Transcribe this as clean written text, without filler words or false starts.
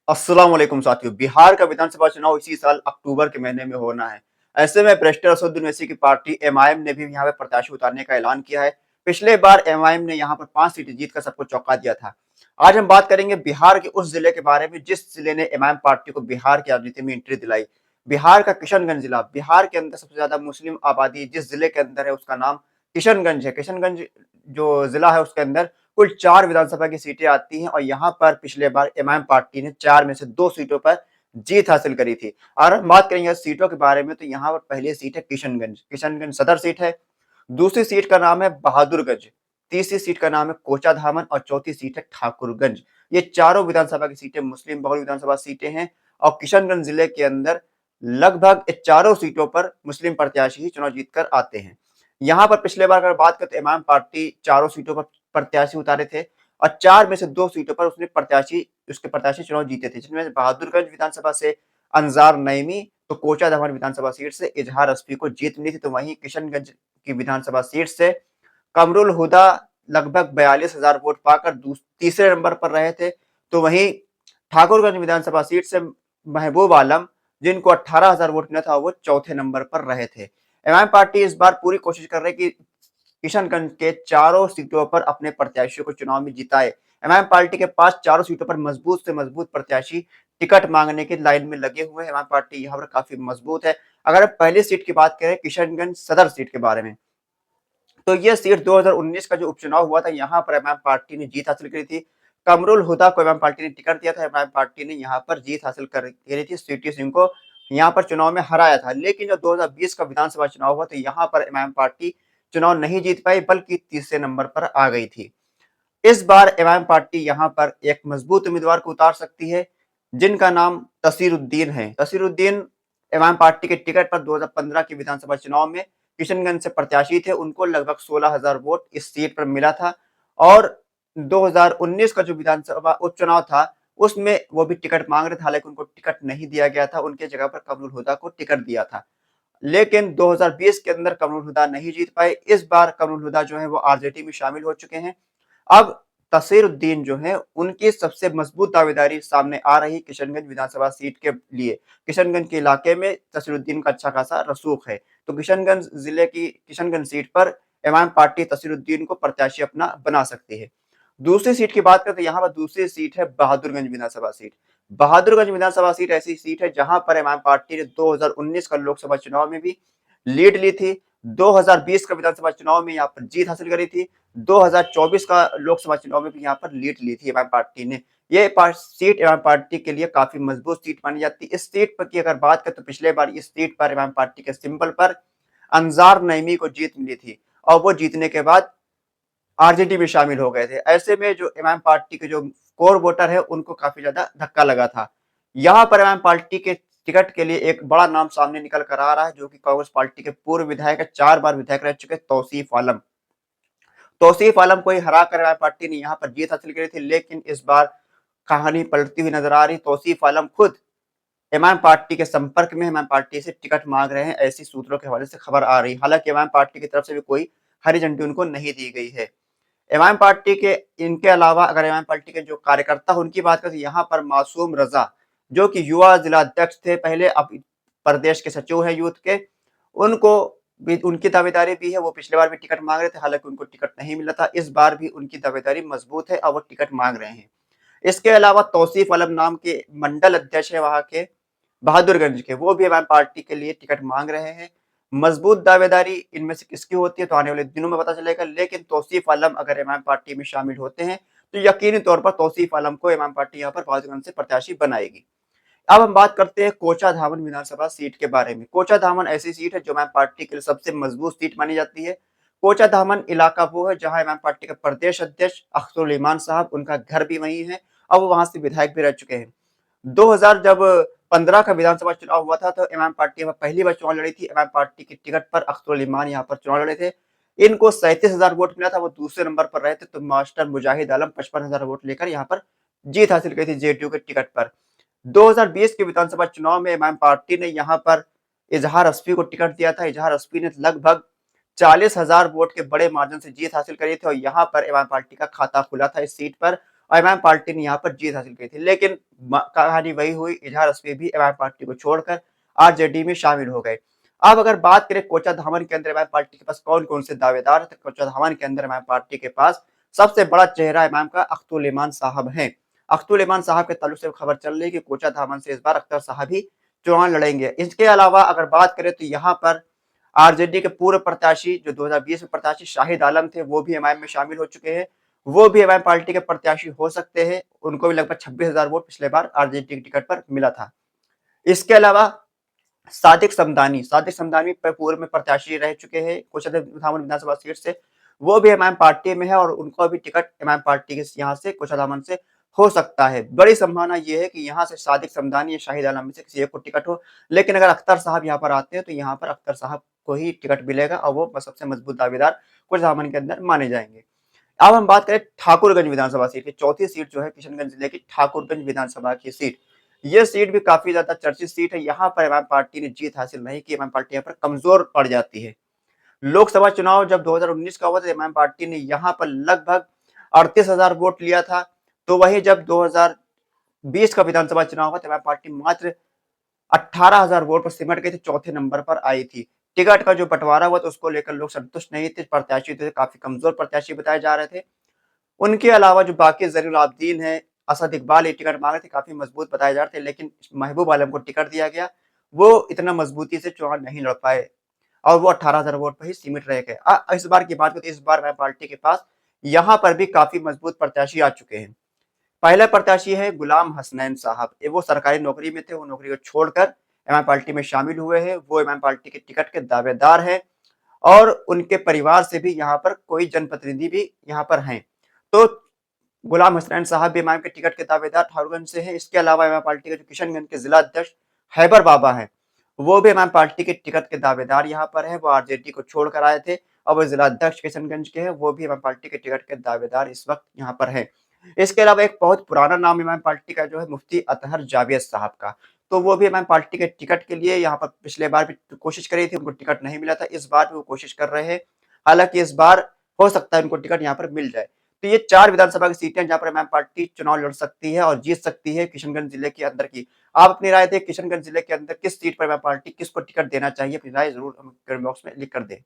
अस्सलाम वालेकुम साथियों। बिहार का विधानसभा चुनाव इसी साल अक्टूबर के महीने में होना है। ऐसे में बैरिस्टर असदुद्दीन ओवैसी की पार्टी एमआईएम ने भी यहाँ पे प्रत्याशी उतारने का ऐलान किया है। पिछले बार एमआईएम ने यहाँ पर 5 सीटें जीतकर सबको चौंका दिया था। आज हम बात करेंगे बिहार के उस जिले के बारे में जिस जिले ने एमआईएम पार्टी को बिहार की राजनीति में एंट्री दिलाई। बिहार का किशनगंज जिला, बिहार के अंदर सबसे ज्यादा मुस्लिम आबादी जिस जिले के अंदर है उसका नाम किशनगंज है। किशनगंज जो जिला है उसके अंदर कुल 4 विधानसभा की सीटें आती हैं और यहाँ पर पिछले बार एमआईएम पार्टी ने 4 में से 2 सीटों पर जीत हासिल करी थी। और हम बात करेंगे सीटों के बारे में तो यहाँ पर पहली सीट है किशनगंज, किशनगंज सदर सीट है। दूसरी सीट का नाम है बहादुरगंज, तीसरी सीट का नाम है कोचाधामन और चौथी सीट है ठाकुरगंज। ये चारों विधानसभा की सीटें मुस्लिम बहुल विधानसभा सीटें हैं और किशनगंज जिले के अंदर लगभग चारों सीटों पर मुस्लिम प्रत्याशी ही चुनाव जीतकर आते हैं। यहाँ पर पिछले बार अगर बात करें तो इमाम पार्टी चारों सीटों पर प्रत्याशी उतारे थे और 4 में से 2 सीटों पर उसके प्रत्याशी चुनाव जीते थे, जिनमें बहादुरगंज विधानसभा से अंजार नईमी तो कोचाधामन विधानसभा सीट से इजहार अस्फी को जीत मिली थी। तो वहीं किशनगंज की विधानसभा सीट से कमरुल हुदा लगभग 42,000 वोट पाकर तीसरे नंबर पर रहे थे। तो वहीं ठाकुरगंज विधानसभा सीट से महबूब आलम जिनको 18,000 वोट मिला था वो चौथे नंबर पर रहे थे। एमआईएम पार्टी इस बार पूरी कोशिश कर रही है कि किशनगंज के चारों सीटों पर अपने प्रत्याशियों को चुनाव में जिताए। एमआईएम पार्टी के पास चारों सीटों पर मजबूत से मजबूत प्रत्याशी टिकट मांगने की लाइन में लगे हुए हैं। एमआईएम पार्टी यहाँ पर काफी मजबूत है। अगर पहली सीट की बात करें किशनगंज सदर सीट के बारे में तो यह सीट 2019 का जो उपचुनाव हुआ था यहाँ पर एमआईएम पार्टी ने जीत हासिल करी थी। कमरुल हुदा को एमआईएम पार्टी ने टिकट दिया था। एमआईएम पार्टी ने यहाँ पर जीत हासिल करी थी, सीटी सिंह को यहाँ पर चुनाव में हराया था। लेकिन जब 2020 का विधानसभा चुनाव हुआ तो यहाँ पर एमआईएम पार्टी चुनाव नहीं जीत पाई बल्कि तीसरे नंबर पर आ गई थी। इस बार एमआईएम पार्टी यहाँ पर एक मजबूत उम्मीदवार को उतार सकती है जिनका नाम तसीरुद्दीन है। तसीरुद्दीन एमआईएम पार्टी के टिकट पर 2015 के विधानसभा चुनाव में किशनगंज से प्रत्याशी थे। उनको लगभग 16,000 वोट इस सीट पर मिला था और 2019 का जो विधानसभा उपचुनाव था उसमें वो भी टिकट मांग रहे थे, हालांकि उनको टिकट नहीं दिया गया था। उनके जगह पर कमरुल हुदा को टिकट दिया था। लेकिन 2020 के अंदर कमरुल हुदा नहीं जीत पाए। इस बार कमरुल हुदा जो है वो आरजेडी में शामिल हो चुके हैं। अब तसीरुद्दीन जो है उनकी सबसे मजबूत दावेदारी सामने आ रही किशनगंज विधानसभा सीट के लिए। किशनगंज के इलाके में तसीरुद्दीन का अच्छा खासा रसूख है। तो किशनगंज जिले की किशनगंज सीट पर एमआईएम पार्टी तसीरुद्दीन को प्रत्याशी अपना बना सकती है। दूसरी सीट की बात करें तो यहाँ पर दूसरी सीट है बहादुरगंज विधानसभा सीट। बहादुरगंज विधानसभा सीट ऐसी सीट है जहां पर एमआईएम पार्टी ने 2019 का लोकसभा चुनाव में भी लीड ली थी। 2020 का विधानसभा चुनाव में यहाँ पर जीत हासिल करी थी। 2024 का लोकसभा चुनाव में भी यहाँ पर लीड ली थी एमआईएम पार्टी ने। ये सीट एमआईएम पार्टी के लिए काफी मजबूत सीट मानी जाती है। इस सीट पर की अगर बात करें तो पिछले बार इस सीट पर एमआईएम पार्टी के सिंबल पर अंजार नईमी को जीत मिली थी और वो जीतने के बाद आरजेडी में शामिल हो गए थे। ऐसे में जो एमआईएम पार्टी के जो कोर वोटर है उनको काफी ज्यादा धक्का लगा था। यहाँ पर एमआईएम पार्टी के टिकट के लिए एक बड़ा नाम सामने निकल कर आ रहा है जो कि कांग्रेस पार्टी के पूर्व विधायक है, 4 बार विधायक रह चुके तौसीफ आलम। तौसीफ आलम को ही हरा कर एमआईएम पार्टी ने यहाँ पर जीत हासिल करी थी। लेकिन इस बार कहानी पलटती हुई नजर आ रही। तौसीफ आलम खुद एमआईएम पार्टी के संपर्क में एमआईएम पार्टी से टिकट मांग रहे हैं, ऐसी सूत्रों के हवाले से खबर आ रही। हालांकि एमआईएम पार्टी की तरफ से भी कोई हरी झंडी उनको नहीं दी गई है। एमआईएम पार्टी के इनके अलावा अगर एमआईएम पार्टी के जो कार्यकर्ता उनकी बात करें तो यहाँ पर मासूम रजा जो कि युवा जिला अध्यक्ष थे पहले, अब प्रदेश के सचिव हैं यूथ के, उनको भी उनकी दावेदारी भी है। वो पिछले बार भी टिकट मांग रहे थे, हालांकि उनको टिकट नहीं मिला था। इस बार भी उनकी दावेदारी मजबूत है और वो टिकट मांग रहे हैं। इसके अलावा तौसीफ आलम नाम के मंडल अध्यक्ष है वहां के बहादुरगंज के, वो भी एमआईएम पार्टी के लिए टिकट मांग रहे हैं। मजबूत दावेदारी इनमें से किसकी होती है तो आने वाले दिनों में पता चलेगा। लेकिन तौसीफ आलम अगर एमआईएम पार्टी में शामिल होते हैं तो यकीनी तौर पर तौसीफ आलम को एमआईएम पार्टी यहाँ पर बहादुरगंज से प्रत्याशी बनाएगी। अब हम बात करते हैं कोचाधामन विधानसभा सीट के बारे में। कोचाधामन ऐसी सीट है जो एमआईएम पार्टी के लिए सबसे मजबूत सीट मानी जाती है। कोचाधामन इलाका वो है जहां एमआईएम पार्टी के प्रदेश अध्यक्ष अख्तरुल इमान साहब, उनका घर भी वहीं है और वो वहां से विधायक भी रह चुके हैं। 2000 जब 15 का विधानसभा चुनाव हुआ था तो एमआईएम पार्टी यहाँ पहली बार चुनाव लड़ी थी। एमआईएम पार्टी के टिकट पर अख्तरुल इमान यहाँ पर चुनाव लड़े थे। इनको 37,000 वोट मिला था, वो दूसरे नंबर पर रहे थे। तो मास्टर मुजाहिद आलम 55,000 वोट लेकर यहाँ पर जीत हासिल की थी जेडीयू के टिकट पर। 2020 के विधानसभा चुनाव में एमआईएम पार्टी ने यहाँ पर इजहार अस्फी को टिकट दिया था। इजहार अस्फी ने लगभग 40,000 वोट के बड़े मार्जिन से जीत हासिल करी थी और यहाँ पर एमआईएम पार्टी का खाता खुला था इस सीट पर और एमआईएम पार्टी ने यहाँ पर जीत हासिल की थी। लेकिन कहानी वही हुई, इजहार अस्मी भी एमआईएम पार्टी को छोड़कर आरजेडी में शामिल हो गए। अब अगर बात करें कोचा धामन के अंदर एमआईएम पार्टी के पास कौन कौन से दावेदार है, तो कोचा धामन के अंदर एमआईएम पार्टी के पास सबसे बड़ा चेहरा एमआईएम का अख्तुल इमान साहब है। अख्तुल इमान साहब के ताल्लुक से खबर चल रही है कि कोचा धामन से इस बार अख्तर साहब ही चुनाव लड़ेंगे। इसके अलावा अगर बात करें तो यहाँ पर आरजेडी के पूर्व प्रत्याशी जो 2020 में प्रत्याशी शाहिद आलम थे, वो भी एमआईएम में शामिल हो चुके हैं। वो भी एमआईएम पार्टी के प्रत्याशी हो सकते हैं। उनको भी लगभग 26,000 वोट पिछले बार आरजेडी की टिकट पर मिला था। इसके अलावा सादिक समदानी पूर्व में प्रत्याशी रह चुके हैं कुछ विधानसभा सीट से, वो भी एमआईएम पार्टी में है और उनको भी टिकट एमआईएम पार्टी के यहाँ से कुशाधामन से हो सकता है। बड़ी संभावना ये है कि यहाँ से सादिक समदानी या शाहिद आलम में से किसी एक को टिकट हो, लेकिन अगर अख्तर साहब यहाँ पर आते हैं तो यहाँ पर अख्तर साहब को ही टिकट मिलेगा और वो सबसे मजबूत दावेदार कुशाधामन के अंदर माने जाएंगे। अब हम बात करें ठाकुरगंज विधानसभा सीट की, चौथी सीट जो है किशनगंज जिले की ठाकुरगंज विधानसभा की सीट। ये सीट भी काफी ज्यादा चर्चित सीट है। यहाँ पर एमआईएम पार्टी ने जीत हासिल नहीं की, एमआईएम पार्टी यहाँ पर कमजोर पड़ जाती है। लोकसभा चुनाव जब 2019 का हुआ था, एमआईएम पार्टी ने यहाँ पर लगभग 38,000 वोट लिया था। तो वही जब 2020 का विधानसभा चुनाव हुआ तो एमआईएम पार्टी मात्र 18,000 वोट पर सिमट गई थी, चौथे नंबर पर आई थी। टिकट का जो बंटवारा हुआ तो उसको लेकर लोग संतुष्ट नहीं थे, प्रत्याशी थे काफी कमजोर प्रत्याशी बताए जा रहे थे। उनके अलावा जो बाकी जरीउल आब्दीन है, असद इकबाल ये टिकट मांगे थे, काफी मजबूत बताए जा रहे थे, लेकिन महबूब आलम को टिकट दिया गया। वो इतना मजबूती से चुनाव नहीं लड़ पाए और वो 18,000 वोट पर ही सीमित रह गए। इस बार की बात करें तो इस बार एमआईएम पार्टी के पास यहाँ पर भी काफी मजबूत प्रत्याशी आ चुके हैं। पहला प्रत्याशी है गुलाम हसनैन साहब, वो सरकारी नौकरी में थे, वो नौकरी को छोड़कर एमआईएम पार्टी में शामिल हुए हैं। वो एमआईएम पार्टी के टिकट के दावेदार हैं और उनके परिवार से भी यहाँ पर कोई जनप्रतिनिधि भी यहाँ पर हैं। तो गुलाम हसनैन साहब भी एमआईएम के टिकट के दावेदार ठाकुरगंज से हैं। इसके अलावा एमआईएम पार्टी के जो किशनगंज के जिला अध्यक्ष हैबर बाबा हैं, वो भी एमआईएम पार्टी के टिकट के दावेदार यहाँ पर हैं। वो आरजेडी को छोड़कर आए थे और वो जिला अध्यक्ष किशनगंज के हैं, वो भी एमआईएम पार्टी के टिकट के दावेदार इस वक्त यहाँ पर हैं। इसके अलावा एक बहुत पुराना नाम एमआईएम पार्टी का जो है मुफ्ती अतहर जावेद साहब का, तो वो भी एमआईएम पार्टी के टिकट के लिए यहाँ पर पिछले बार भी कोशिश करी थी, उनको टिकट नहीं मिला था। इस बार भी वो कोशिश कर रहे हैं, हालांकि इस बार हो सकता है उनको टिकट यहाँ पर मिल जाए। तो ये 4 विधानसभा की सीटें जहाँ पर एमआईएम पार्टी चुनाव लड़ सकती है और जीत सकती है किशनगंज जिले के अंदर की। आप अपनी राय दें, किशनगंज जिले के अंदर किस सीट पर एमआईएम पार्टी किसको टिकट देना चाहिए? अपनी राय जरूर कमेंट बॉक्स में लिख कर दें।